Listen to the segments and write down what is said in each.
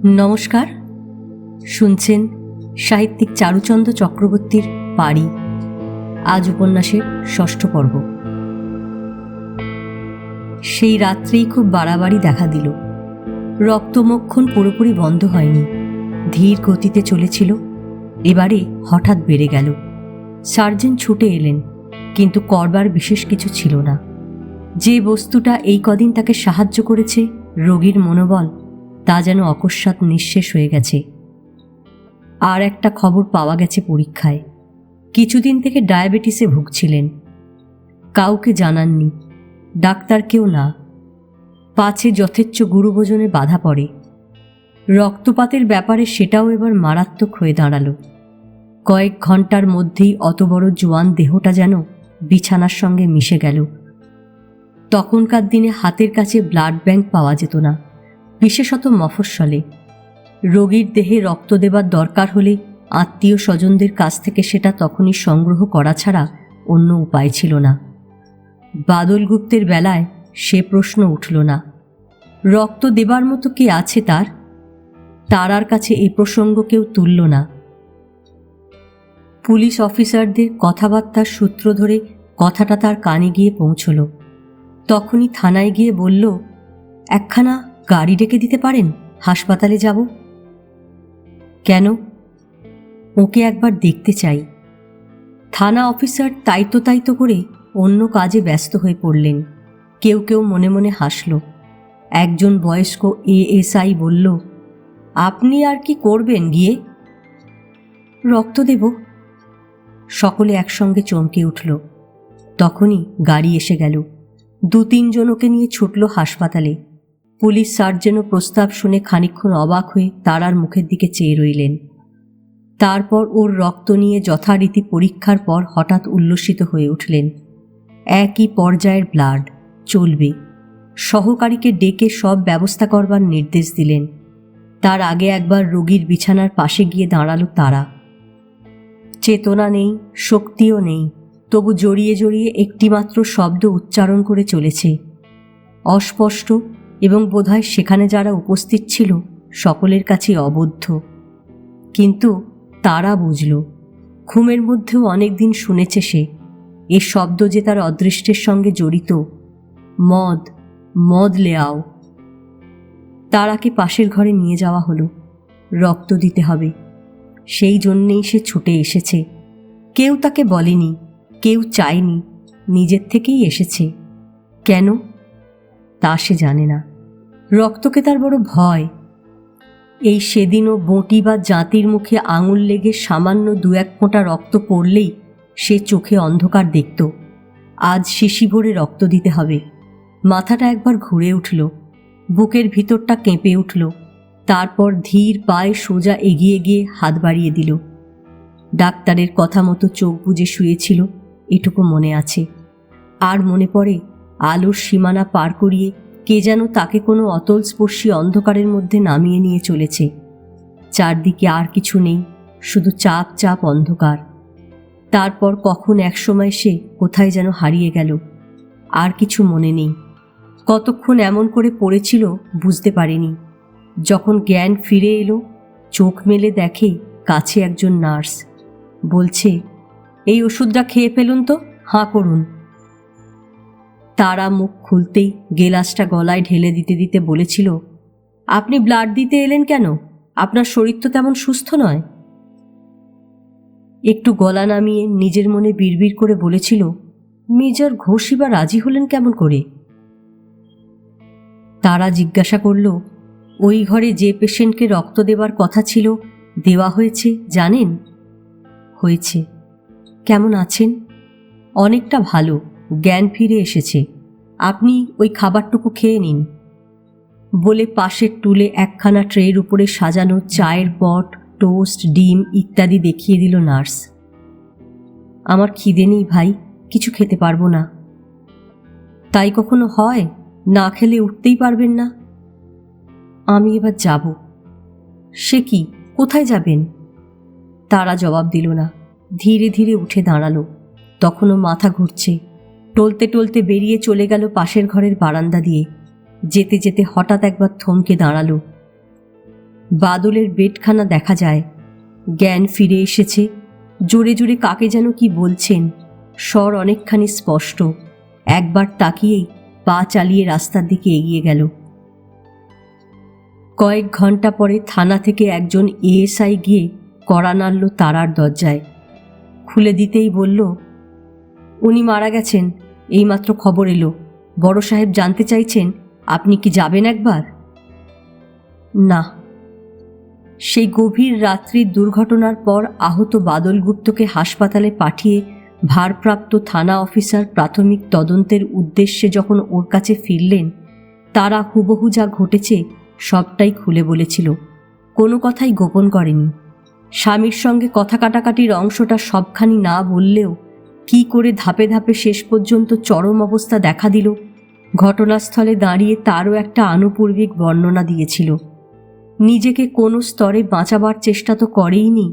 নমস্কার, শুনছেন সাহিত্যিক চারুচন্দ্র চক্রবর্তীর পারি। আজ উপন্যাসের ৬ষ্ঠ পর্ব। সেই রাত্রেই খুব বাড়াবাড়ি দেখা দিল। রক্তমক্ষণ পুরোপুরি বন্ধ হয়নি, ধীর গতিতে চলেছিল। এবারে হঠাৎ বেড়ে গেল। সার্জেন্ট ছুটে এলেন, কিন্তু করবার বিশেষ কিছু ছিল না। যে বস্তুটা এই কদিন তাকে সাহায্য করেছে, রোগীর মনোবল, তা যেন অকস্মাৎ নিঃশেষ হয়ে গেছে। আর একটা খবর পাওয়া গেছে পরীক্ষায়। কিছুদিন থেকে ডায়াবেটিসে ভুগছিলেন। কাউকে জানাননি, ডাক্তারকেও না, পাছে যথেচ্ছ গুরুভোজনে বাধা পড়ে। রক্তপাতের ব্যাপারে সেটাও এবার মারাত্মক হয়ে দাঁড়ালো। কয়েক ঘন্টার মধ্যেই অত বড় জোয়ান দেহটা যেন বিছানার সঙ্গে মিশে গেল। তখনকার দিনে হাতের কাছে ব্লাড ব্যাংক পাওয়া যেত না, বিশেষত মফস্বলে। রোগীর দেহে রক্ত দেবার দরকার হলে আত্মীয় স্বজনদের কাছ থেকে সেটা তখনই সংগ্রহ করা ছাড়া অন্য উপায় ছিল না। বাদল গুপ্তের বেলায় সে প্রশ্ন উঠল না। রক্ত দেবার মতো কে আছে তার? তারার কাছে এই প্রসঙ্গ কেউ তুলল না। পুলিশ অফিসারদের কথাবার্তার সূত্র ধরে কথাটা তার কানে গিয়ে পৌঁছল। তখনই থানায় গিয়ে বলল, একখানা গাড়ি ডেকে দিতে পারেন, হাসপাতালে যাব। কেন? ওকে একবার দেখতে চাই। থানা অফিসার তাইতো তাইতো করে অন্য কাজে ব্যস্ত হয়ে পড়লেন। কেউ কেউ মনে মনে হাসল। একজন বয়স্ক এএসআই বলল, আপনি আর কি করবেন গিয়ে? রক্ত দেব। সকলে একসঙ্গে চমকে উঠল। তখনই গাড়ি এসে গেল। ২-৩ জন ওকে নিয়ে ছুটল হাসপাতালে। পুলিশ সার্জেনও প্রস্তাব শুনে খানিকক্ষণ অবাক হয়ে তারার মুখের দিকে চেয়ে রইলেন। তারপর ওর রক্ত নিয়ে যথারীতি পরীক্ষার পর হঠাৎ উল্লসিত হয়ে উঠলেন। একই পর্যায়ের ব্লাড, চলবে। সহকারীকে ডেকে সব ব্যবস্থা করবার নির্দেশ দিলেন। তার আগে একবার রোগীর বিছানার পাশে গিয়ে দাঁড়ালো তারা। চেতনা নেই, শক্তিও নেই, তবু জড়িয়ে জড়িয়ে একটিমাত্র শব্দ উচ্চারণ করে চলেছে। অস্পষ্ট, এবং বোধহয় সেখানে যারা উপস্থিত ছিল সকলের কাছে অবোধ্য। কিন্তু তারা বুঝল, ঘুমের মধ্যেও অনেকদিন শুনেছে সে, এ শব্দ যে তার অদৃষ্টের সঙ্গে জড়িত। মদ, মদ লেয়াও। তারাকে পাশের ঘরে নিয়ে যাওয়া হলো। রক্ত দিতে হবে, সেই জন্যেই সে ছুটে এসেছে। কেউ তাকে বলেনি, কেউ চায়নি, নিজের থেকেই এসেছে। কেন তা সে জানে না। রক্তকে তার বড় ভয়। এই সেদিনও বঁটি বা জাঁতির মুখে আঙুল লেগে সামান্য ২-১ ফোঁটা রক্ত পড়লেই সে চোখে অন্ধকার দেখত। আজ শিশি ভরে রক্ত দিতে হবে। মাথাটা একবার ঘুরে উঠল, বুকের ভিতরটা কেঁপে উঠল। তারপর ধীর পায়ে সোজা এগিয়ে গিয়ে হাত বাড়িয়ে দিল। ডাক্তারের কথা মতো চোখ বুজে শুয়েছিল, এটুকু মনে আছে। আর মনে পড়ে আলোর সীমানা পার করিয়ে কে যেন তাকে কোনো অতলস্পর্শী অন্ধকারের মধ্যে নামিয়ে নিয়ে চলেছে। চারদিকে আর কিছু নেই, শুধু চাপ চাপ অন্ধকার। তারপর কখন একসময় সে কোথায় যেন হারিয়ে গেল, আর কিছু মনে নেই। কতক্ষণ এমন করে পড়েছিল বুঝতে পারেনি। যখন জ্ঞান ফিরে এলো, চোখ মেলে দেখে কাছে একজন নার্স। বলছে, এই ওষুধটা খেয়ে ফেলুন তো, হাঁ করুন। তারা মুখ খুলতেই গেলাসটা গলায় ঢেলে দিতে দিতে বলেছিল, আপনি ব্লাড দিতে এলেন কেন? আপনার শরীর তো তেমন সুস্থ নয়। একটু গলা নামিয়ে নিজের মনে বিড়বিড় করে বলেছিল, মেজর ঘোষই বা রাজি হলেন কেমন করে? তারা জিজ্ঞাসা করল, ওই ঘরে যে পেশেন্টকে রক্ত দেবার কথা ছিল দেওয়া হয়েছে জানেন? হয়েছে। কেমন আছেন? অনেকটা ভালো, জ্ঞান ফিরে এসেছে। আপনি ওই খাবারটুকু খেয়ে নিন। বলে পাশের টুলে একখানা ট্রের উপরে সাজানো চায়ের পট, টোস্ট, ডিম ইত্যাদি দেখিয়ে দিল নার্স। আমার খিদে নেই ভাই, কিছু খেতে পারবো না। তাই কখনো হয়? না খেলে উঠতেই পারবেন না? আমি এবার যাব। সে কি, কোথায় যাবেন? তারা জবাব দিল না। ধীরে ধীরে উঠে দাঁড়ালো। তখনও মাথা ঘুরছে। টলতে টলতে বেরিয়ে চলে গেল পাশের ঘরের বারান্দা দিয়ে। যেতে যেতে হঠাৎ একবার থমকে দাঁড়ালো। বাদলের বেডখানা দেখা যায়। জ্ঞান ফিরে এসেছে, জোরে জোরে কাকে যেন কি বলছেন, স্বর অনেকখানি স্পষ্ট। একবার তাকিয়েই পা চালিয়ে রাস্তার দিকে এগিয়ে গেল। কয়েক ঘন্টা পরে থানা থেকে একজন এএসআই গিয়ে কড়া নাড়ল তারার দরজায়। খুলে দিতেই বলল, উনি মারা গেছেন, এইমাত্র খবর এলো। বড় সাহেব জানতে চাইছেন আপনি কি যাবেন একবার? না। সেই গভীর রাত্রির দুর্ঘটনার পর আহত বাদল গুপ্তকে হাসপাতালে পাঠিয়ে ভারপ্রাপ্ত থানা অফিসার প্রাথমিক তদন্তের উদ্দেশ্যে যখন ওর কাছে ফিরলেন, তারা হুবহু যা ঘটেছে সবটাই খুলে বলেছিল, কোনো কথাই গোপন করেনি। স্বামীর সঙ্গে কথা কাটাকাটির অংশটা সবখানি না বললেও কি করে ধাপে ধাপে শেষ পর্যন্ত চরম অবস্থা দেখা দিল, ঘটনাস্থলে দাঁড়িয়ে তারও একটা আনুপূর্বিক বর্ণনা দিয়েছিল। নিজেকে কোনো স্তরে বাঁচাবার চেষ্টা তো করেইনি,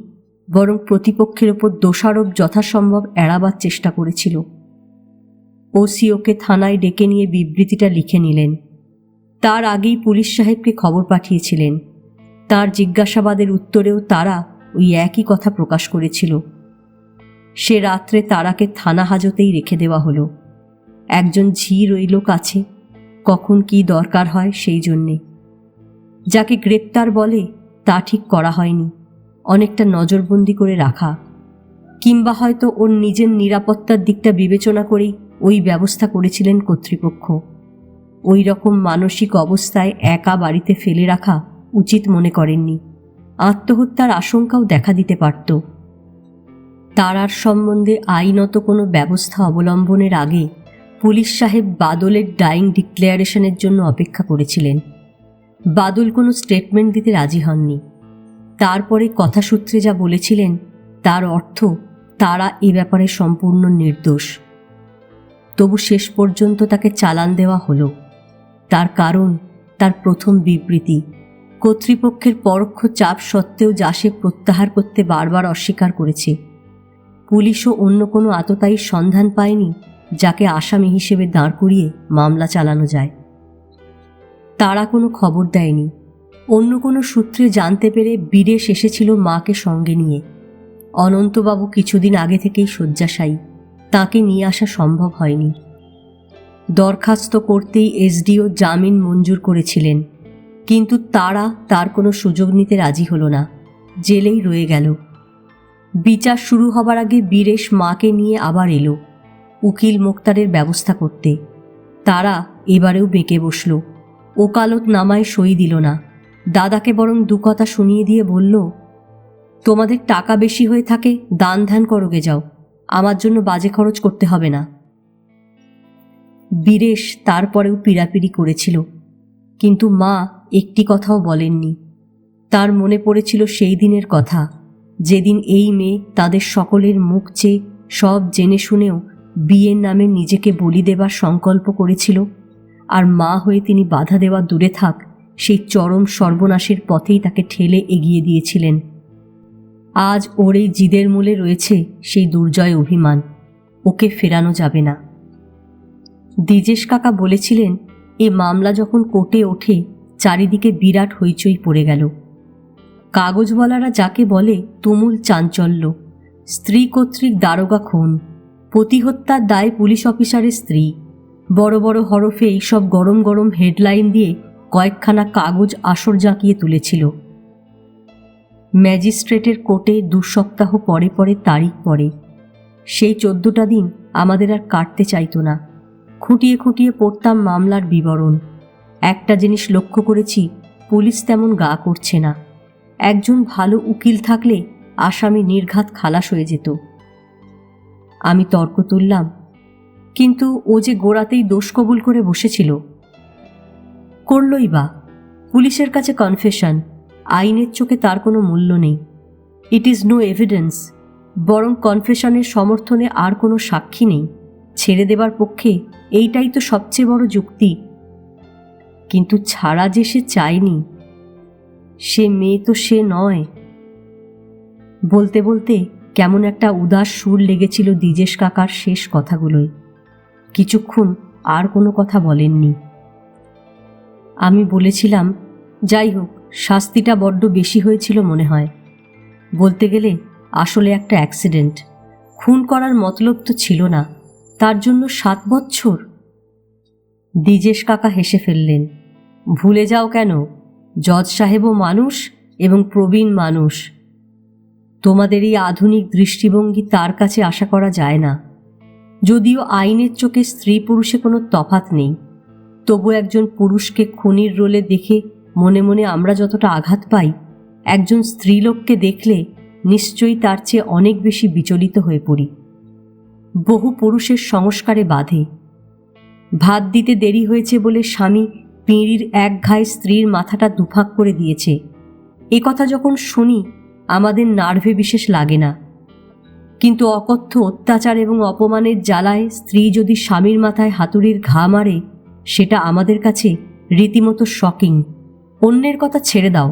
বরং প্রতিপক্ষের ওপর দোষারোপ যথাসম্ভব এড়াবার চেষ্টা করেছিল। ওসি ওকে থানায় ডেকে নিয়ে বিবৃতিটা লিখে নিলেন। তার আগেই পুলিশ সাহেবকে খবর পাঠিয়েছিলেন। তার জিজ্ঞাসাবাদের উত্তরেও তারা ওই একই কথা প্রকাশ করেছিল। সে রাত্রে তারাকে থানা হাজতেই রেখে দেওয়া হলো। একজন ঝি রইল কাছে, কখন কি দরকার হয় সেই জন্যে। যাকে গ্রেপ্তার বলে তা ঠিক করা হয়নি, অনেকটা নজরবন্দি করে রাখা, কিংবা হয়তো ওর নিজের নিরাপত্তার দিকটা বিবেচনা করেই ওই ব্যবস্থা করেছিলেন কর্তৃপক্ষ। ওই রকম মানসিক অবস্থায় একা বাড়িতে ফেলে রাখা উচিত মনে করেননি। আত্মহত্যার আশঙ্কাও দেখা দিতে পারত। তারার সম্বন্ধে আইনত কোনো ব্যবস্থা অবলম্বনের আগে পুলিশ সাহেব বাদলের ডাইং ডিক্লারেশনের জন্য অপেক্ষা করেছিলেন। বাদল কোনো স্টেটমেন্ট দিতে রাজি হননি। তারপরে কথাসূত্রে যা বলেছিলেন তার অর্থ তারা এ ব্যাপারে সম্পূর্ণ নির্দোষ। তবু শেষ পর্যন্ত তাকে চালান দেওয়া হলো। তার কারণ তার প্রথম বিবৃতি। কর্তৃপক্ষের পরোক্ষ চাপ সত্ত্বেও যা সে প্রত্যাহার করতে বারবার অস্বীকার করেছে। পুলিশও অন্য কোনো আততায়ীর সন্ধান পায়নি যাকে আসামি হিসেবে দাঁড় করিয়ে মামলা চালানো যায়। তারা কোনো খবর দেয়নি। অন্য কোনো সূত্রে জানতে পেরে বীরেশ এসেছিল মাকে সঙ্গে নিয়ে। অনন্তবাবু কিছুদিন আগে থেকেই শয্যাশায়ী, তাকে নিয়ে আসা সম্ভব হয়নি। দরখাস্ত করতেই এসডিও জামিন মঞ্জুর করেছিলেন, কিন্তু তারা তার কোনো সুযোগ নিতে রাজি হলো না, জেলেই রয়ে গেল। বিচার শুরু হবার আগে বীরেশ মাকে নিয়ে আবার এলো উকিল মোক্তারের ব্যবস্থা করতে। তারা এবারেও বেঁকে বসল। ওকালত নামায় সই দিল না, দাদাকে বরং দু কথা শুনিয়ে দিয়ে বলল, তোমাদের টাকা বেশি হয়ে থাকে দান ধ্যান করোগে যাও, আমার জন্য বাজে খরচ করতে হবে না। বীরেশ তারপরেও পীড়াপিড়ি করেছিল, কিন্তু মা একটি কথাও বলেননি। তার মনে পড়েছিল সেই দিনের কথা, যেদিন এই মেয়ে তাদের সকলের মুখ চেয়ে সব জেনে শুনেও বিয়ের নামে নিজেকে বলি দেবার সংকল্প করেছিল, আর মা হয়ে তিনি বাধা দেওয়া দূরে থাক, সেই চরম সর্বনাশের পথেই তাকে ঠেলে এগিয়ে দিয়েছিলেন। আজ ওর এই জিদের মূলে রয়েছে সেই দুর্জয় অভিমান, ওকে ফেরানো যাবে না। দ্বিজেশ কাকা বলেছিলেন, এ মামলা যখন কোর্টে ওঠে চারিদিকে বিরাট হইচই পড়ে গেল। কাগজওয়ালারা যাকে বলে তুমুল চাঞ্চল্য, স্ত্রী কর্তৃক দারোগা খুন, পতি হত্যার দায় পুলিশ অফিসারের স্ত্রী, বড় বড় হরফে এইসব গরম গরম হেডলাইন দিয়ে কয়েকখানা কাগজ আসর জাঁকিয়ে তুলেছিল। ম্যাজিস্ট্রেটের কোর্টে 2 সপ্তাহ পরে পরে তারিখ পড়ে। সেই 14টা দিন আমাদের আর কাটতে চাইতো না। খুঁটিয়ে খুঁটিয়ে পড়তাম মামলার বিবরণ। একটা জিনিস লক্ষ্য করেছি, পুলিশ তেমন গা করছে না। একজন ভালো উকিল থাকলে আসামি নির্ঘাত খালাস হয়ে যেত। আমি তর্ক তুললাম, কিন্তু ও যে গোড়াতেই দোষ কবুল করে বসেছিল। করলই বা, পুলিশের কাছে কনফেশন, আইনের চোখে তার কোনো মূল্য নেই। ইট ইজ নো এভিডেন্স, বরং কনফেশনের সমর্থনে আর কোনো সাক্ষী নেই। ছেড়ে দেবার পক্ষে এইটাই তো সবচেয়ে বড় যুক্তি। কিন্তু ছাড়া যে সে চায়নি, সে মেয়ে তো সে নয়। বলতে বলতে কেমন একটা উদাস সুর লেগেছিল দ্বিজেশ কাকার শেষ কথাগুলোয়। কিছুক্ষণ আর কোনো কথা বলেননি। আমি বলেছিলাম, যাই হোক, শাস্তিটা বড্ড বেশি হয়েছিল মনে হয়। বলতে গেলে আসলে একটা অ্যাক্সিডেন্ট। খুন করার মতলব তো ছিল না, তার জন্য 7 বছর। দ্বিজেশ কাকা হেসে ফেললেন। ভুলে যাও কেন, জজ সাহেবও মানুষ এবং প্রবীণ মানুষ। তোমাদের এই আধুনিক দৃষ্টিভঙ্গি তার কাছে আশা করা যায় না। যদিও আইনের চোখে স্ত্রী পুরুষে কোনো তফাৎ নেই, তবু একজন পুরুষকে খুনির রোলে দেখে মনে মনে আমরা যতটা আঘাত পাই, একজন স্ত্রীলোককে দেখলে নিশ্চয়ই তার চেয়ে অনেক বেশি বিচলিত হয়ে পড়ি। বহু পুরুষের সংস্কারে বাধে। ভাত দিতে দেরি হয়েছে বলে স্বামী পিঁড়ির এক ঘায়ে স্ত্রীর মাথাটা দুফাক করে দিয়েছে, এ কথা যখন শুনি আমাদের নার্ভে বিশেষ লাগে না। কিন্তু অকথ্য অত্যাচার এবং অপমানের জ্বালায় স্ত্রী যদি স্বামীর মাথায় হাতুড়ির ঘা মারে, সেটা আমাদের কাছে রীতিমতো শকিং। অন্যের কথা ছেড়ে দাও,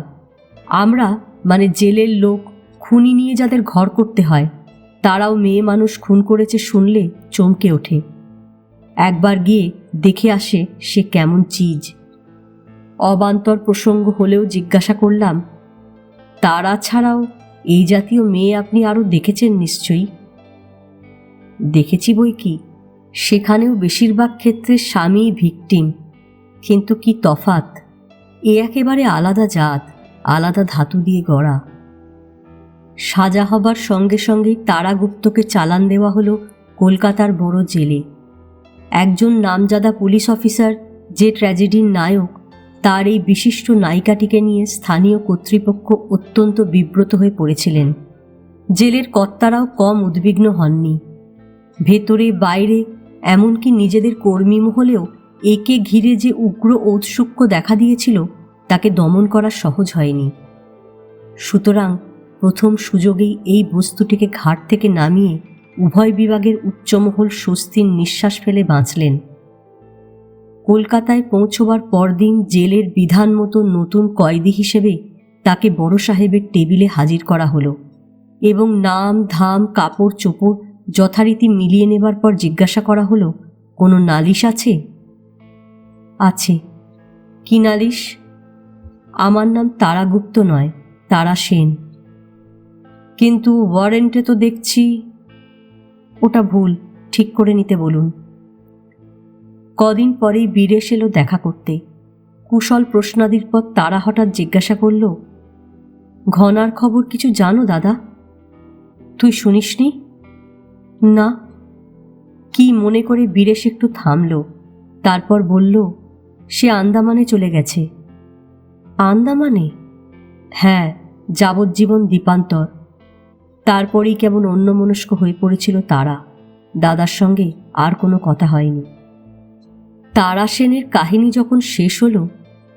আমরা মানে জেলের লোক খুনি নিয়ে যাদের ঘর করতে হয়, তারাও মেয়ে মানুষ খুন করেছে শুনলে চমকে ওঠে। একবার গিয়ে দেখে আসে সে কেমন চিজ। অবান্তর প্রসঙ্গ হলেও জিজ্ঞাসা করলাম, তারা ছাড়াও এই জাতীয় মেয়ে আপনি আরও দেখেছেন নিশ্চয়ই? দেখেছি বই কি, সেখানেও বেশিরভাগ ক্ষেত্রে স্বামী ভিকটিম। কিন্তু কি তফাৎ, এ একেবারে আলাদা জাত, আলাদা ধাতু দিয়ে গড়া। সাজা হবার সঙ্গে সঙ্গেই তারাগুপ্তকে চালান দেওয়া হলো কলকাতার বড় জেলে। একজন নামজাদা পুলিশ অফিসার যে ট্র্যাজেডির নায়ক, তার এই বিশিষ্ট নায়িকাটিকে নিয়ে স্থানীয় কর্তৃপক্ষ অত্যন্ত বিব্রত হয়ে পড়েছিলেন। জেলের কর্তারাও কম উদ্বিগ্ন হননি। ভেতরে বাইরে এমনকি নিজেদের কর্মী মহলেও একে ঘিরে যে উগ্র ঔৎসুক্য দেখা দিয়েছিল, তাকে দমন করা সহজ হয়নি। সুতরাং প্রথম সুযোগেই এই বস্তুটিকে ঘাট থেকে নামিয়ে উভয় বিভাগের উচ্চমহল স্বস্তির নিঃশ্বাস ফেলে বাঁচলেন। কলকাতায় পৌঁছবার পরদিন জেলের বিধান মতো নতুন কয়েদি হিসেবে তাকে বড় সাহেবের টেবিলে হাজির করা হলো এবং নাম ধাম কাপড় চোপড় যথারীতি মিলিয়ে নেবার পর জিজ্ঞাসা করা হলো, কোনো নালিশ আছে? আছে। কি নালিশ? আমার নাম তারাগুপ্ত নয়, তারা সেন। কিন্তু ওয়ারেন্টে তো দেখছি। ওটা ভুল, ঠিক করে নিতে বলুন। কদিন পরেই বীরেশ এলো দেখা করতে। কুশল প্রশ্নাদির পর তারা হঠাৎ জিজ্ঞাসা করল, ঘনার খবর কিছু জানো দাদা? তুই শুনিসনি? না। কি মনে করে বীরেশ একটু থামল, তারপর বলল, সে আন্দামানে চলে গেছে। আন্দামানে? হ্যাঁ, যাবজ্জীবন দ্বীপান্তর। তারপরেই কেমন অন্যমনস্ক হয়ে পড়েছিল তারা। দাদার সঙ্গে আর কোনো কথা হয়নি। তারা সেনের কাহিনী যখন শেষ হলো,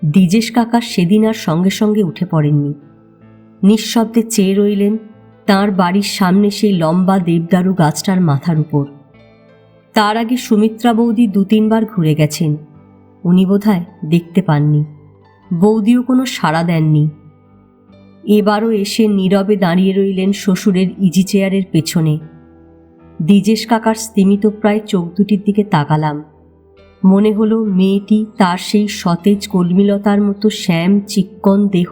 দ্বিজেশ কাকা সেদিন আর সঙ্গে সঙ্গে উঠে পড়েননি। নিঃশব্দে চেয়ে রইলেন তাঁর বাড়ির সামনে সেই লম্বা দেবদারু গাছটার মাথার উপর। তার আগে সুমিত্রা বৌদি 2-3 বার ঘুরে গেছেন, উনি বোধহয় দেখতে পাননি। বৌদিও কোনো সাড়া দেননি। এবারও এসে নীরবে দাঁড়িয়ে রইলেন শ্বশুরের ইজি চেয়ারের পেছনে। দ্বিজেশ কাকার স্তিমিতপ্রায় চোখ দুটির দিকে তাকালাম। মনে হলো মেয়েটি তার সেই সতেজ কলমিলতার মতো শ্যাম চিক্কণ দেহ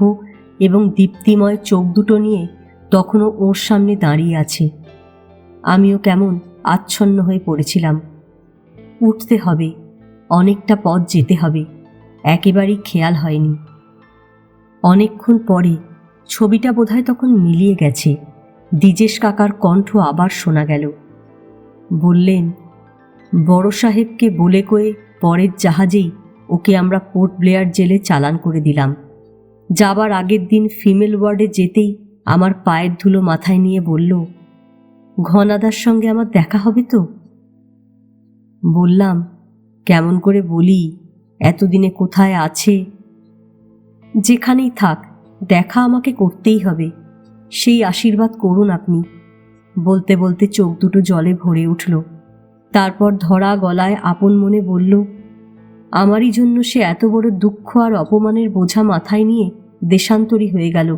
এবং দীপ্তিময় চোখ দুটো নিয়ে তখনও ওর সামনে দাঁড়িয়ে আছে। আমিও কেমন আচ্ছন্ন হয়ে পড়েছিলাম। উঠতে হবে, অনেকটা পথ যেতে হবে, একেবারেই খেয়াল হয়নি। অনেকক্ষণ পরে ছবিটা বোধহয় তখন মিলিয়ে গেছে। দ্বিজেশ কাকার কণ্ঠ আবার শোনা গেল। বললেন, বড় সাহেবকে বলে কয়ে পরের জাহাজেই ওকে আমরা পোর্ট ব্লেয়ার জেলে চালান করে দিলাম। যাবার আগের দিন ফিমেল ওয়ার্ডে যেতেই আমার পায়ের ধুলো মাথায় নিয়ে বলল, ঘনাদার সঙ্গে আমার দেখা হবে তো? বললাম, কেমন করে বলি, এতদিনে কোথায় আছে? যেখানেই থাক, দেখা আমাকে করতেই হবে, সেই আশীর্বাদ করুন আপনি। বলতে বলতে চোখ দুটো জলে ভরে উঠল। তারপর ধরা গলায় আপন মনে বলল, আমারই জন্য সে এত বড় দুঃখ আর অপমানের বোঝা মাথায় নিয়ে দেশান্তরী হয়ে গেল,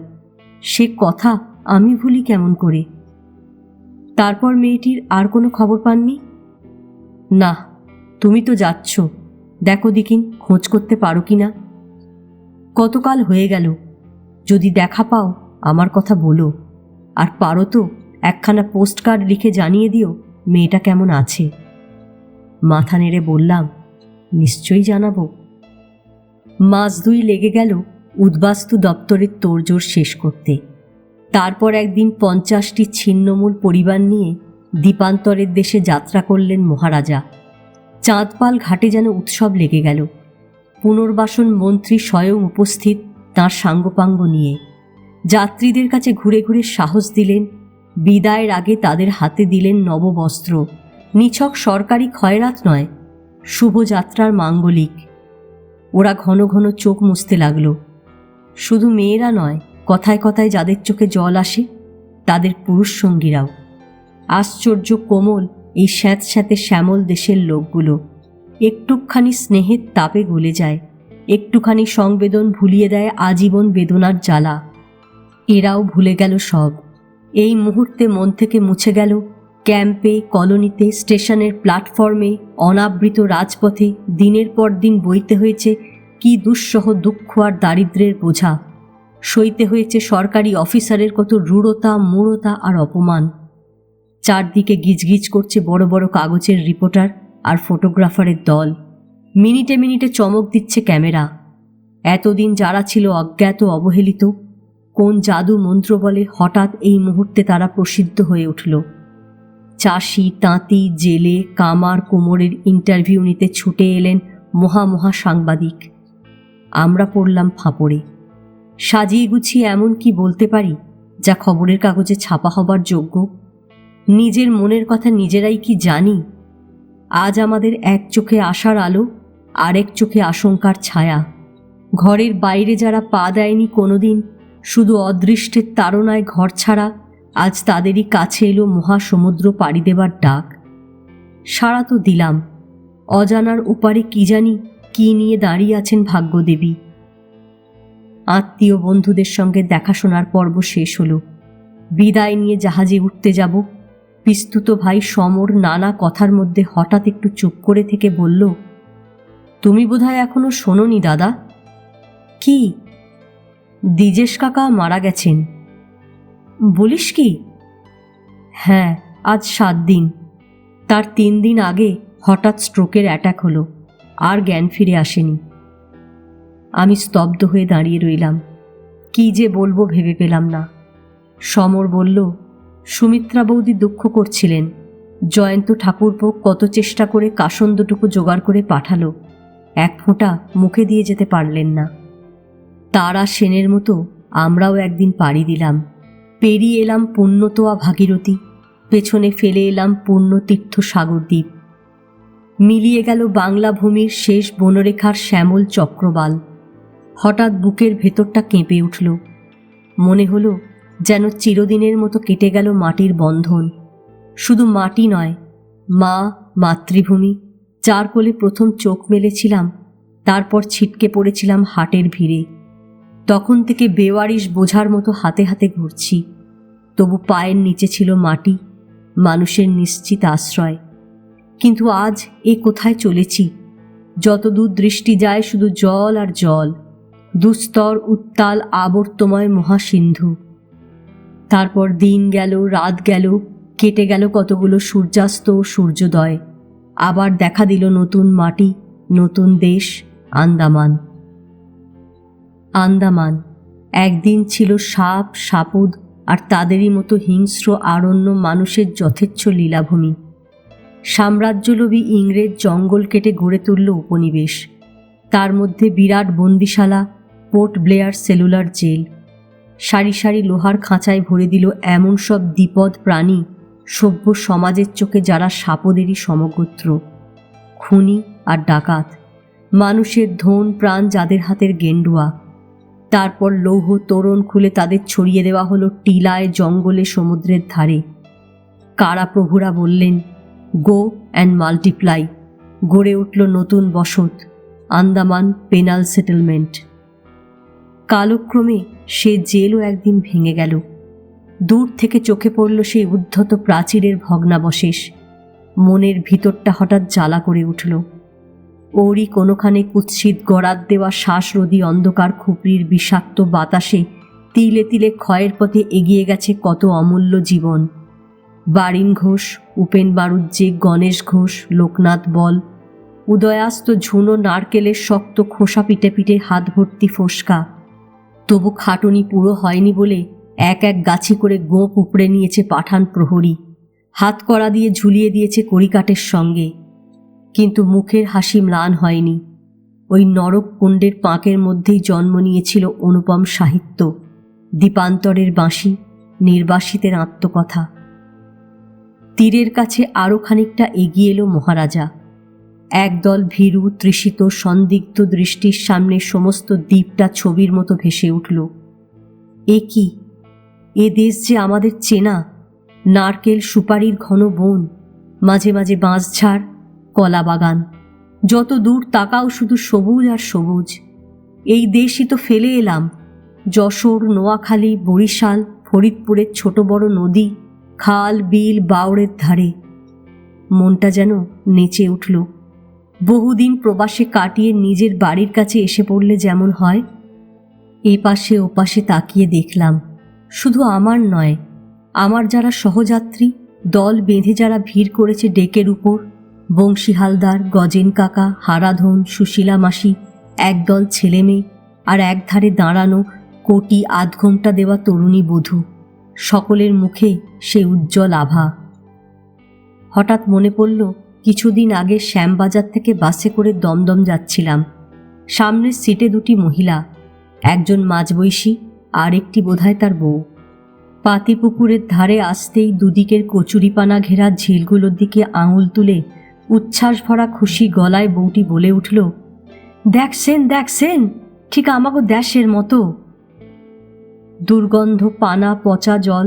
সে কথা আমি ভুলি কেমন করে? তারপর মেয়েটির আর কোনো খবর পাননি? না, তুমি তো যাচ্ছ, দেখো দেখিন খোঁজ করতে পারো কি না। কতকাল হয়ে গেল, যদি দেখা পাও আমার কথা বলো, আর পারো তো একখানা পোস্টকার্ড লিখে জানিয়ে দিও মেয়েটা কেমন আছে। মাথা নেড়ে বললাম, নিশ্চয়ই জানাবো। মাস 2 লেগে গেল উদ্বাস্তু দপ্তরের তোড়জোড় শেষ করতে। তারপর একদিন 50টি ছিন্নমূল পরিবার নিয়ে দ্বীপান্তরের দেশে যাত্রা করলেন মহারাজা। চাঁদপাল ঘাটে যেন উৎসব লেগে গেল। পুনর্বাসন মন্ত্রী স্বয়ং উপস্থিত তাঁর সাঙ্গপাঙ্গ নিয়ে। যাত্রীদের কাছে ঘুরে ঘুরে সাহস দিলেন, বিদায়ের আগে তাদের হাতে দিলেন নববস্ত্র। নিছক সরকারি খয়রাত নয়, শুভযাত্রার মাঙ্গলিক। ওরা ঘন ঘন চোখ মুছতে লাগল। শুধু মেয়েরা নয়, কথায় কথায় যাদের চোখে জল আসে তাদের পুরুষ সঙ্গীরাও। আশ্চর্য কোমল এই স্যাঁতস্যাঁতে শ্যামল দেশের লোকগুলো একটুখানি স্নেহের তাপে গলে যায়, একটুখানি সংবেদন ভুলিয়ে দেয় আজীবন বেদনার জ্বালা। এরাও ভুলে গেল সব। এই মুহূর্তে মন থেকে মুছে গেল ক্যাম্পে, কলোনিতে, স্টেশনের প্ল্যাটফর্মে, অনাবৃত রাজপথে দিনের পর দিন বইতে হয়েছে কি দুঃসহ দুঃখ আর দারিদ্র্যের বোঝা। সইতে হয়েছে সরকারি অফিসারের কত রূঢ়তা, মূঢ়তা আর অপমান। চারদিকে গিজগিজ করছে বড় বড় কাগজের রিপোর্টার আর ফটোগ্রাফারের দল। মিনিটে মিনিটে চমক দিচ্ছে ক্যামেরা। এতদিন যারা ছিল অজ্ঞাত, অবহেলিত, কোন জাদু মন্ত্র বলে হঠাৎ এই মুহূর্তে তারা প্রসিদ্ধ হয়ে উঠল। চাষি, তাঁতি, জেলে, কামার, কুমোরের ইন্টারভিউ নিতে ছুটে এলেন মহা সাংবাদিক। আমরা পড়লাম ফাঁপড়ে। সাজিয়ে গুছিয়ে এমন কি বলতে পারি যা খবরের কাগজে ছাপা হবার যোগ্য? নিজের মনের কথা নিজেরাই কি জানি? আজ আমাদের এক চোখে আশার আলো, আরেক চোখে আশঙ্কার ছায়া। ঘরের বাইরে যারা পা দেয়নি কোনোদিন, শুধু অদৃষ্টের তাড়নায় ঘর ছাড়া, আজ তাদেরই কাছে এলো মহাসমুদ্র পাড়ি দেবার ডাক। সাড়া তো দিলাম। অজানার ওপারে কি জানি কি নিয়ে দাঁড়িয়ে আছেন ভাগ্যদেবী। আত্মীয় বন্ধুদের সঙ্গে দেখাশোনার পর্ব শেষ হলো। বিদায় নিয়ে জাহাজে উঠতে যাব। পিস্তুত ভাই সমর নানা কথার মধ্যে হঠাৎ একটু চুপ করে থেকে বলল, তুমি বোধহয় এখনো শোনোনি দাদা। কি? দ্বিজেশ কাকা মারা গেছেন। বলিস কি? হ্যাঁ, আজ 7 দিন। তার 3 দিন আগে হঠাৎ স্ট্রোকের অ্যাটাক হলো, আর জ্ঞান ফিরে আসেনি। আমি স্তব্ধ হয়ে দাঁড়িয়ে রইলাম। কি যে বলবো ভেবে পেলাম না। সমর বলল, সুমিত্রা বৌদি দুঃখ করছিলেন। জয়ন্ত ঠাকুরপো কত চেষ্টা করে কাসন্দটুকু জোগাড় করে পাঠালো, এক ফোঁটা মুখে দিয়ে যেতে পারলেন না। তারা সেনের মতো আমরাও একদিন পাড়ি দিলাম। পেরিয়ে এলাম পুণ্যতোয়া ভাগীরথী, পেছনে ফেলে এলাম পুণ্যতীর্থ সাগরদ্বীপ। মিলিয়ে গেল বাংলা ভূমির শেষ বনরেখার শ্যামল চক্রবাল। হঠাৎ বুকের ভেতরটা কেঁপে উঠল। মনে হলো যেন চিরদিনের মতো কেটে গেল মাটির বন্ধন। শুধু মাটি নয়, মা, মাতৃভূমি, যার কোলে প্রথম চোখ মেলেছিলাম, তারপর ছিটকে পড়েছিলাম হাটের ভিড়ে। তখন থেকে বেওয়ারিশ বোঝার মতো হাতে হাতে ঘুরছি, তবু পায়ের নিচে ছিল মাটি, মানুষের নিশ্চিত আশ্রয়। কিন্তু আজ এ কোথায় চলেছি? যতদূর দৃষ্টি যায় শুধু জল আর জল, দুস্তর উত্তাল আবর্তময় মহাসিন্ধু। তারপর দিন গেল, রাত গেল, কেটে গেল কতগুলো সূর্যাস্ত ও সূর্যোদয়। আবার দেখা দিল নতুন মাটি, নতুন দেশ, আন্দামান। আন্দামান একদিন ছিল সাপ, সাপুদ আর তাদেরই মতো হিংস্র আরণ্য মানুষের যথেচ্ছ লীলাভূমি। সাম্রাজ্যলোভী ইংরেজ জঙ্গল কেটে গড়ে তুলল উপনিবেশ। তার মধ্যে বিরাট বন্দিশালা, পোর্ট ব্লেয়ার সেলুলার জেল। সারি সারি লোহার খাঁচায় ভরে দিল এমন সব দ্বিপদ প্রাণী, সভ্য সমাজের চোখে যারা সাপদেরই সমগোত্র। খুনি আর ডাকাত, মানুষের ধন প্রাণ যাদের হাতের গেন্ডুয়া। তারপর লৌহ তোরণ খুলে তাদের ছড়িয়ে দেওয়া হলো টিলায়, জঙ্গলে, সমুদ্রের ধারে। কারাপ্রভুরা বললেন, গো অ্যান্ড মাল্টিপ্লাই। গড়ে উঠল নতুন বসত, আন্দামান পেনাল সেটেলমেন্ট। কালক্রমে সে জেলও একদিন ভেঙে গেল। দূর থেকে চোখে পড়ল সেই উদ্ধত প্রাচীরের ভগ্নাবশেষ। মনের ভিতরটা হঠাৎ জ্বালা করে উঠল। ওরই কোনোখানে কুৎসিত গড়াত দেওয়া শ্বাসরোধী অন্ধকার খুপড়ির বিষাক্ত বাতাসে তিলে তিলে ক্ষয়ের পথে এগিয়ে গেছে কত অমূল্য জীবন। বারিন ঘোষ, উপেন বাড়ুজ্জে, গণেশ ঘোষ, লোকনাথ বল, উদয়াস্ত ঝুনো নারকেলের শক্ত খোসা পিটে পিটে হাত ভর্তি ফোসকা। তবু খাটুনি পুরো হয়নি বলে এক এক গাছি করে গোঁপ উপড়ে নিয়েছে পাঠান প্রহরী, হাত কড়া দিয়ে ঝুলিয়ে দিয়েছে কড়িকাঠের সঙ্গে। কিন্তু মুখের হাসি ম্লান হয়নি। ওই নরক কুণ্ডের পাঁকের মধ্যেই জন্ম নিয়েছিল অনুপম সাহিত্য, দীপান্তরের বাঁশি, নির্বাসিতের আত্মকথা। তীরের কাছে আরও খানিকটা এগিয়ে এলো মহারাজা। একদল ভীরু তৃষিত সন্দিগ্ধ দৃষ্টির সামনে সমস্ত দ্বীপটা ছবির মতো ভেসে উঠল। এ কি? এ দেশ যে আমাদের চেনা। নারকেল সুপারির ঘন বন, মাঝে মাঝে বাঁশঝাড়, কলা বাগান, যত দূর তাকাও শুধু সবুজ আর সবুজ। এই দেশই তো ফেলে এলাম। যশোর, নোয়াখালী, বরিশাল, ফরিদপুরের ছোট বড় নদী, খাল, বিল, বাওড়ের ধারে। মনটা যেন নেচে উঠল। বহুদিন প্রবাসে কাটিয়ে নিজের বাড়ির কাছে এসে পড়লে যেমন হয়। এপাশে ওপাশে তাকিয়ে দেখলাম, শুধু আমার নয়, আমার যারা সহযাত্রী, দল বেঁধে যারা ভিড় করেছে ডেকের উপর, বংশী হালদার, গজেন কাকা, হারাধন, সুশীলা মাসি, একদল ছেলে মেয়ে, আর একধারে দাঁড়ানো কোটি আধ ঘোমটা দেওয়া তরুণী বধূ, সকলের মুখে সে উজ্জ্বল আভা। হঠাৎ মনে পড়ল, কিছুদিন আগে শ্যামবাজার থেকে বাসে করে দমদম যাচ্ছিলাম। সামনের সিটে দুটি মহিলা, একজন মাঝবয়সী, আর একটি বোধহয় তার বউ। পাতিপুকুরের ধারে আসতেই দুদিকের কচুরিপানা ঘেরা ঝিলগুলোর দিকে আঙুল তুলে উচ্ছ্বাস ভরা খুশি গলায় বউটি বলে উঠল, দেখছেন দেখছেন, ঠিক আমাগো দেশের মতো। দুর্গন্ধ, পানা, পচা জল,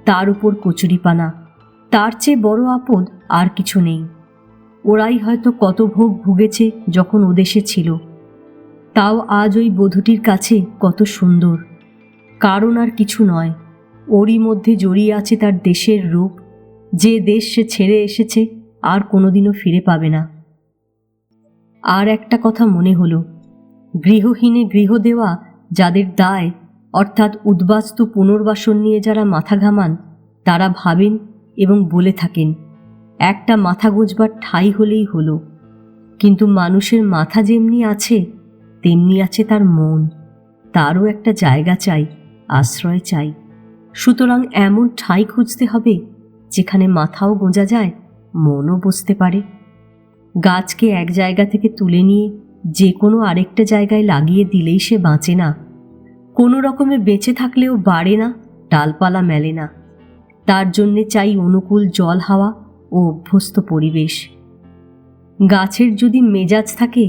তার উপর কচুরিপানা, তার চেয়ে বড় আপদ আর কিছু নেই। ওরাই হয়তো কত ভোগ ভুগেছে যখন ওদেশে ছিল, তাও আজ ওই বধূটির কাছে কত সুন্দর। কারণ আর কিছু নয়, ওরই মধ্যে জড়িয়ে আছে তার দেশের রূপ, যে দেশ সে ছেড়ে এসেছে আর কোনোদিনও ফিরে পাবে না। আর একটা কথা মনে হলো, গৃহহীনে গৃহ দেওয়া যাদের দায়, অর্থাৎ উদ্বাস্তু পুনর্বাসন নিয়ে যারা মাথা ঘামান, তারা ভাবেন এবং বলে থাকেন, একটা মাথা গোঁজবার ঠাঁই হলেই হলো। কিন্তু মানুষের মাথা যেমনি আছে তেমনি আছে তার মন, তারও একটা জায়গা চাই, আশ্রয় চাই। সুতরাং এমন ঠাঁই খুঁজতে হবে যেখানে মাথাও গোঁজা যায়, মনও বসতে পারে। গাছকে এক জায়গা থেকে তুলে নিয়ে যে কোনো আরেকটা জায়গায় লাগিয়ে দিলেই সে বাঁচে না, কোনো রকমে বেঁচে থাকলেও বাড়ে না, ডালপালা মেলে না। তার জন্যে চাই অনুকূল জল, হাওয়া ও অভ্যস্ত পরিবেশ। গাছের যদি মেজাজ থাকে,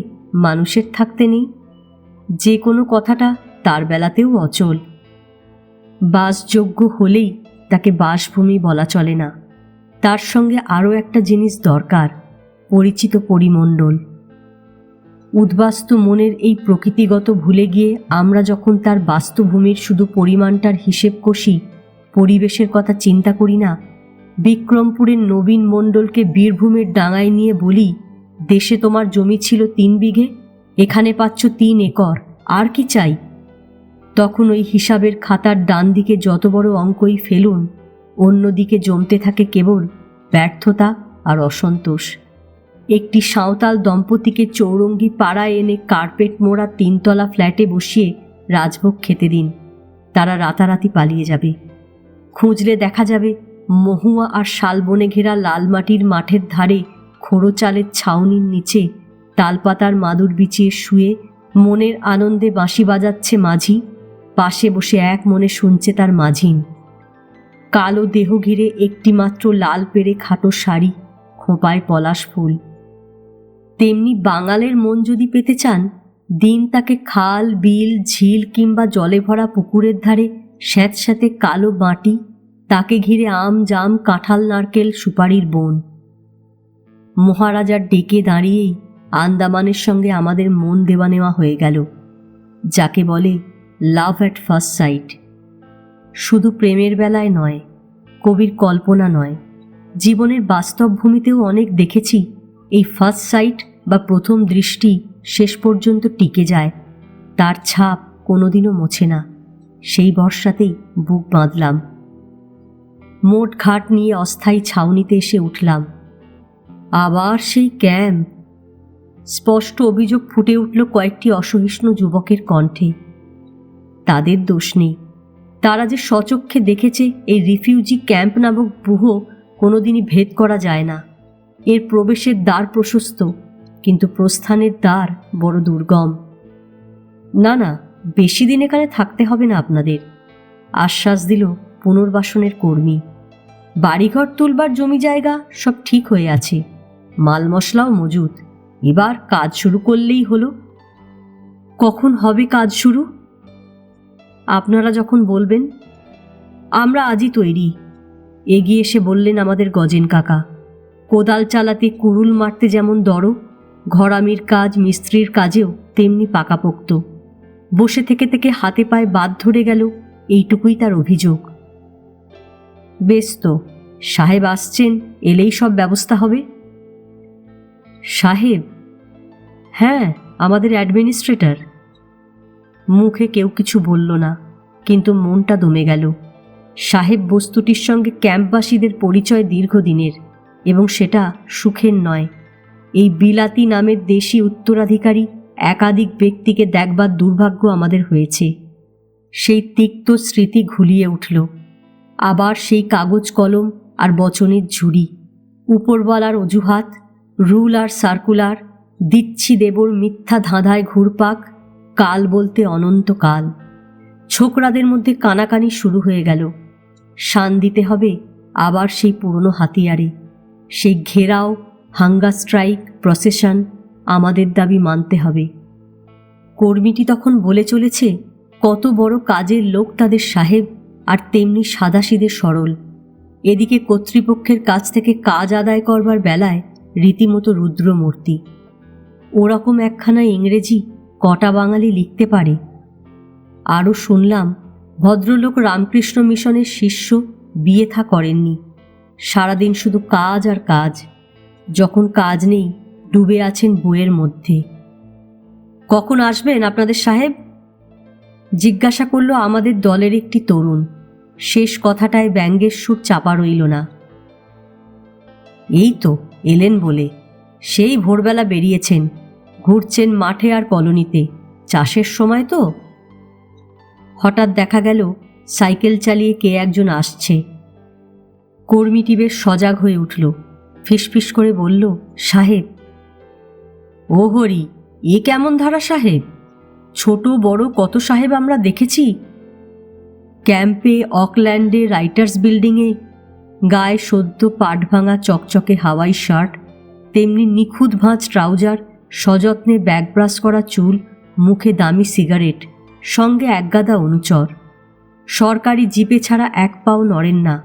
মানুষের থাকতে নেই। যে কোনো কথাটা তার বেলাতেও অচল। বাসযোগ্য হলেই তাকে বাসভূমি বলা চলে না। তার সঙ্গে আরও একটা জিনিস দরকার, পরিচিত পরিমণ্ডল। উদ্বাস্তু মনের এই প্রকৃতিগত ভুলে গিয়ে আমরা যখন তার বাস্তুভূমির শুধু পরিমাণটার হিসেব কষি, পরিবেশের কথা চিন্তা করি না। বিক্রমপুরের নবীন মণ্ডলকে বীরভূমের ডাঙায় নিয়ে বলি, দেশে তোমার জমি ছিল 3 বিঘে, এখানে পাচ্ছ 3 একর, আর কি চাই? তখন ওই হিসাবের খাতার ডান দিকে যত বড় অঙ্কই ফেলুন, অন্যদিকে জমতে থাকে কেবল ব্যর্থতা আর অসন্তোষ। একটি সাঁওতাল দম্পতিকে চৌরঙ্গি পাড়ায় এনে কার্পেট মোড়া 3তলা ফ্ল্যাটে বসিয়ে রাজভোগ খেতে দিন, তারা রাতারাতি পালিয়ে যাবে। খুঁজলে দেখা যাবে মহুয়া আর শালবনে ঘেরা লাল মাটির মাঠের ধারে খোড়ো চালের ছাউনির নিচে তালপাতার মাদুর বিছিয়ে শুয়ে মনের আনন্দে বাঁশি বাজাচ্ছে মাঝি, পাশে বসে এক মনে শুনছে তার মাঝিন। কালো দেহ ঘিরে একটিমাত্র লাল পেড়ে খাটো শাড়ি, খোঁপায় পলাশ ফুল। তেমনি বাঙালের মন যদি পেতে চান, দিন তাকে খাল, বিল, ঝিল কিংবা জলে ভরা পুকুরের ধারে স্যাঁতস্যাঁতে কালো মাটি, তাকে ঘিরে আম, জাম, কাঁঠাল, নারকেল, সুপারির বন। মহারাজার ডেকে দাঁড়িয়েই আন্দামানের সঙ্গে আমাদের মন দেওয়া নেওয়া হয়ে গেল, যাকে বলে লাভ অ্যাট ফার্স্ট সাইট। শুধু প্রেমের বেলায় নয়, কবির কল্পনা নয়, জীবনের বাস্তব ভূমিতেও অনেক দেখেছি এই ফার্স্ট সাইট বা প্রথম দৃষ্টি শেষ পর্যন্ত টিকে যায়, তার ছাপ কোনোদিনও মোছে না। সেই ভরসাতেই বুক বাঁধলাম। মোট ঘাট নিয়ে অস্থায়ী ছাউনিতে এসে উঠলাম। আবার সেই ক্যাম্প। স্পষ্ট অভিযোগ ফুটে উঠল কয়েকটি অসহিষ্ণু যুবকের কণ্ঠে। তাদের দোষ নেই, তারা যে স্বচক্ষে দেখেছে এই রিফিউজি ক্যাম্প নামক ব্যূহ কোনোদিনই ভেদ করা যায় না। এর প্রবেশের দ্বার প্রশস্ত, কিন্তু প্রস্থানের দ্বার বড় দুর্গম। না না, বেশি দিন এখানে থাকতে হবে না আপনাদের, আশ্বাস দিল পুনর্বাসনের কর্মী। বাড়িঘর তুলবার জমি জায়গা সব ঠিক হয়ে আছে, মাল মশলাও মজুদ, এবার কাজ শুরু করলেই হলো। কখন হবে কাজ শুরু? আপনারা যখন বলবেন। আমরা আজই তৈরি, এগিয়ে এসে বললেন আমাদের গজেন কাকা। কোদাল চালাতে, কুড়ুল মারতে যেমন দড়ো, ঘরামির কাজ, মিস্ত্রির কাজেও তেমনি পাকাপোক্ত। বসে থেকে থেকে হাতে পায়ে বাদ ধরে গেল, এইটুকুই তার অভিযোগ। বেশ তো, সাহেব আসছেন, এলেই সব ব্যবস্থা হবে। সাহেব? হ্যাঁ, আমাদের অ্যাডমিনিস্ট্রেটর। মুখে কেউ কিছু বলল না, কিন্তু মনটা দমে গেল। সাহেব বস্তুটির সঙ্গে ক্যাম্পবাসীদের পরিচয় দীর্ঘদিনের, এবং সেটা সুখের নয়। এই বিলাতি নামের দেশি উত্তরাধিকারী একাধিক ব্যক্তিকে দেখবার দুর্ভাগ্য আমাদের হয়েছে। সেই তিক্ত স্মৃতি ঘুলিয়ে উঠল। আবার সেই কাগজ কলম আর বচনের ঝুড়ি, উপরওয়ালার অজুহাত, রুল আর সার্কুলার, দিচ্ছি দেবর মিথ্যা ধাঁধায় ঘুরপাক, কাল বলতে অনন্তকাল। ছোকরাদের মধ্যে কানাকানি শুরু হয়ে গেল। শান দিতে হবে আবার সেই পুরনো হাতিয়ারে। সেই ঘেরাও, হাঙ্গার স্ট্রাইক, প্রসেশন, আমাদের দাবি মানতে হবে। কর্মীটি তখন বলে চলেছে কত বড় কাজের লোক তাদের সাহেব, আর তেমনি সাদাসিধে সরল। এদিকে কর্তৃপক্ষের কাছ থেকে কাজ আদায় করবার বেলায় রীতিমতো রুদ্রমূর্তি। ওরকম একখানা ইংরেজি কটা বাঙালি লিখতে পারে? আরও শুনলাম ভদ্রলোক রামকৃষ্ণ মিশনের শিষ্য, বিয়ে থা করেননি। সারাদিন শুধু কাজ আর কাজ। যখন কাজ নেই ডুবে আছেন বইয়ের মধ্যে। কখন আসবেন আপনাদের সাহেব? জিজ্ঞাসা করল আমাদের দলের একটি তরুণ। শেষ কথাটায় ব্যঙ্গের সুর চাপা রইল না। এই তো এলেন বলে, সেই ভোরবেলা বেরিয়েছেন, ঘুরছেন মাঠে আর কলোনিতে, চাষের সময় তো। হঠাৎ দেখা গেল সাইকেল চালিয়ে কে একজন আসছে। কর্মীটি বেশ সজাগ হয়ে উঠল, ফিসফিস করে বলল, সাহেব। ও হরি, এ কেমন ধারা সাহেব? ছোট বড় কত সাহেব আমরা দেখেছি। ক্যাম্পে, অকল্যান্ডে, রাইটার্স বিল্ডিংয়ে, গায়ে সদ্য পাট ভাঙা চকচকে হাওয়াই শার্ট, তেমনি নিখুঁত ভাঁজ ট্রাউজার, সযত্নে ব্যাক ব্রাশ করা চুল, মুখে দামি সিগারেট, সঙ্গে একগাদা অনুচর। সরকারি জিপে ছাড়া এক পাও নড়েন না।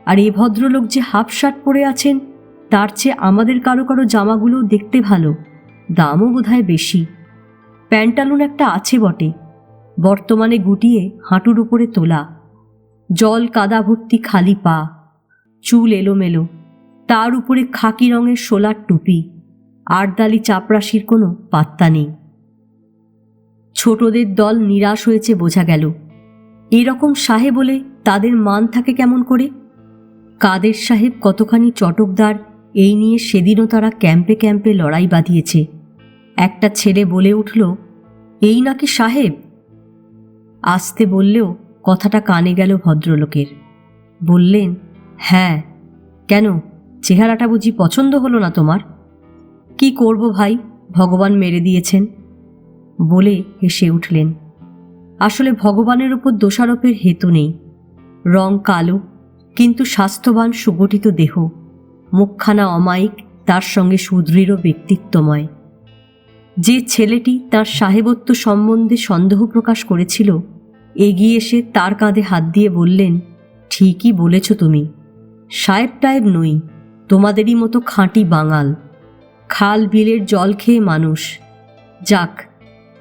আর এ ভদ্রলোক যে হাফ শার্ট পরে আছেন, তার চেয়ে আমাদের কারো কারো জামাগুলো দেখতে ভালো, দামও বোধহয় বেশি। প্যান্টালুন একটা আছে বটে, বর্তমানে গুটিয়ে হাঁটুর উপরে তোলা, জল কাদা ভর্তি খালি পা, চুল এলোমেলো, তার উপরে খাকি রঙের সোলার টুপি, আটদালি চাপরাশির কোনো পাত্তা নেই। ছোটদের দল নিরাশ হয়েছে বোঝা গেল। এরকম সাহেব বলে তাদের মান থাকে কেমন করে? কাদের সাহেব কতখানি চটকদার, এই নিয়ে সেদিনও তারা ক্যাম্পে ক্যাম্পে লড়াই বাঁধিয়েছে। একটা ছেলে বলে উঠল, এই নাকি সাহেব? আসতে বললেও কথাটা কানে গেল ভদ্রলোকের। বললেন, হ্যাঁ। কেন, চেহারাটা বুঝি পছন্দ হলো না তোমার? কি করব ভাই, ভগবান মেরে দিয়েছেন বলে হেসে উঠলেন। আসলে ভগবানের উপর দোষারোপের হেতু নেই। রং কালো, কিন্তু স্বাস্থ্যবান সুগঠিত দেহ, মুখখানা অমায়িক, তার সঙ্গে সুদৃঢ় ব্যক্তিত্বময়। যে ছেলেটি তার সাহেবত্ব সম্বন্ধে সন্দেহ প্রকাশ করেছিল, এগিয়ে এসে তার কাঁধে হাত দিয়ে বললেন, ঠিকই বলেছ তুমি, সাহেব টায়েব নই, তোমাদেরই মতো খাঁটি বাঙাল, খাল বিলের জল খেয়ে মানুষ। যাক,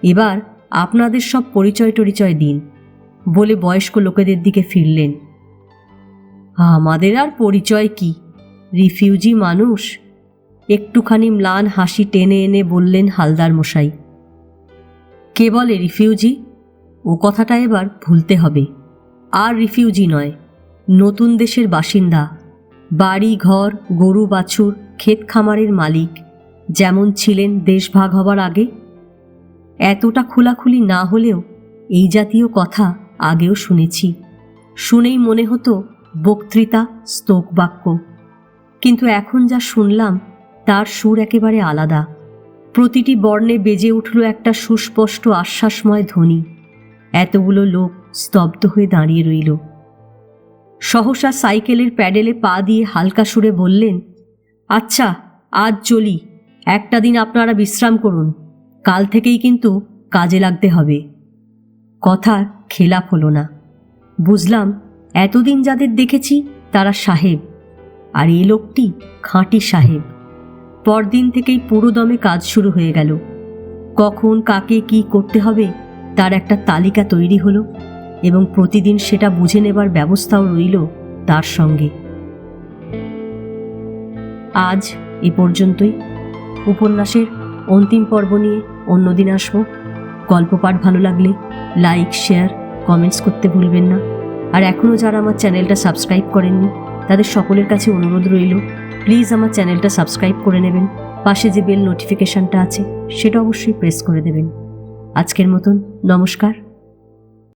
এবার আপনাদের সব পরিচয় টরিচয় দিন বলে বয়স্ক লোকেদের দিকে ফিরলেন। আমাদের আর পরিচয় কি, রিফিউজি মানুষ, একটুখানি ম্লান হাসি টেনে এনে বললেন হালদার মশাই। কে বলে রিফিউজি? ও কথাটা এবার ভুলতে হবে। আর রিফিউজি নয়, নতুন দেশের বাসিন্দা, বাড়ি ঘর, গরু বাছুর, ক্ষেত খামারের মালিক, যেমন ছিলেন দেশ ভাগ হবার আগে। এতটা খোলাখুলি না হলেও এই জাতীয় কথা আগেও শুনেছি। শুনেই মনে হতো বক্তৃতা, স্তোক বাক্য। কিন্তু এখন যা শুনলাম তার সুর একেবারে আলাদা। প্রতিটি বর্ণে বেজে উঠল একটা সুস্পষ্ট আশ্বাসময় ধ্বনি। এতগুলো লোক স্তব্ধ হয়ে দাঁড়িয়ে রইল। সহসা সাইকেলের প্যাডেলে পা দিয়ে হালকা সুরে বললেন, আচ্ছা, আজ চলি। একটা দিন আপনারা বিশ্রাম করুন, কাল থেকেই কিন্তু কাজে লাগতে হবে। কথার খেলাপ হলো না। বুঝলাম এতদিন যাদের দেখেছি তারা সাহেব, আর এই লোকটি খাঁটি সাহেব। পরদিন থেকেই পুরোদমে কাজ শুরু হয়ে গেল। কখন কাকে কি করতে হবে তার একটা তালিকা তৈরি হলো এবং প্রতিদিন সেটা বুঝে নেবার ব্যবস্থাও রইল তার সঙ্গে। আজ এ পর্যন্তই। উপন্যাসের অন্তিম পর্ব নিয়ে অন্যদিন আসব। গল্প পাঠ ভালো লাগলে লাইক, শেয়ার, কমেন্টস করতে ভুলবেন না। আর এখনও যারা আমার চ্যানেলটা সাবস্ক্রাইব করেননি তাদের সকলের কাছে অনুরোধ রইল, প্লিজ আমার চ্যানেলটা সাবস্ক্রাইব করে নেবেন। পাশে যে বেল নোটিফিকেশানটা আছে সেটা অবশ্যই প্রেস করে দেবেন। আজকের মতন নমস্কার।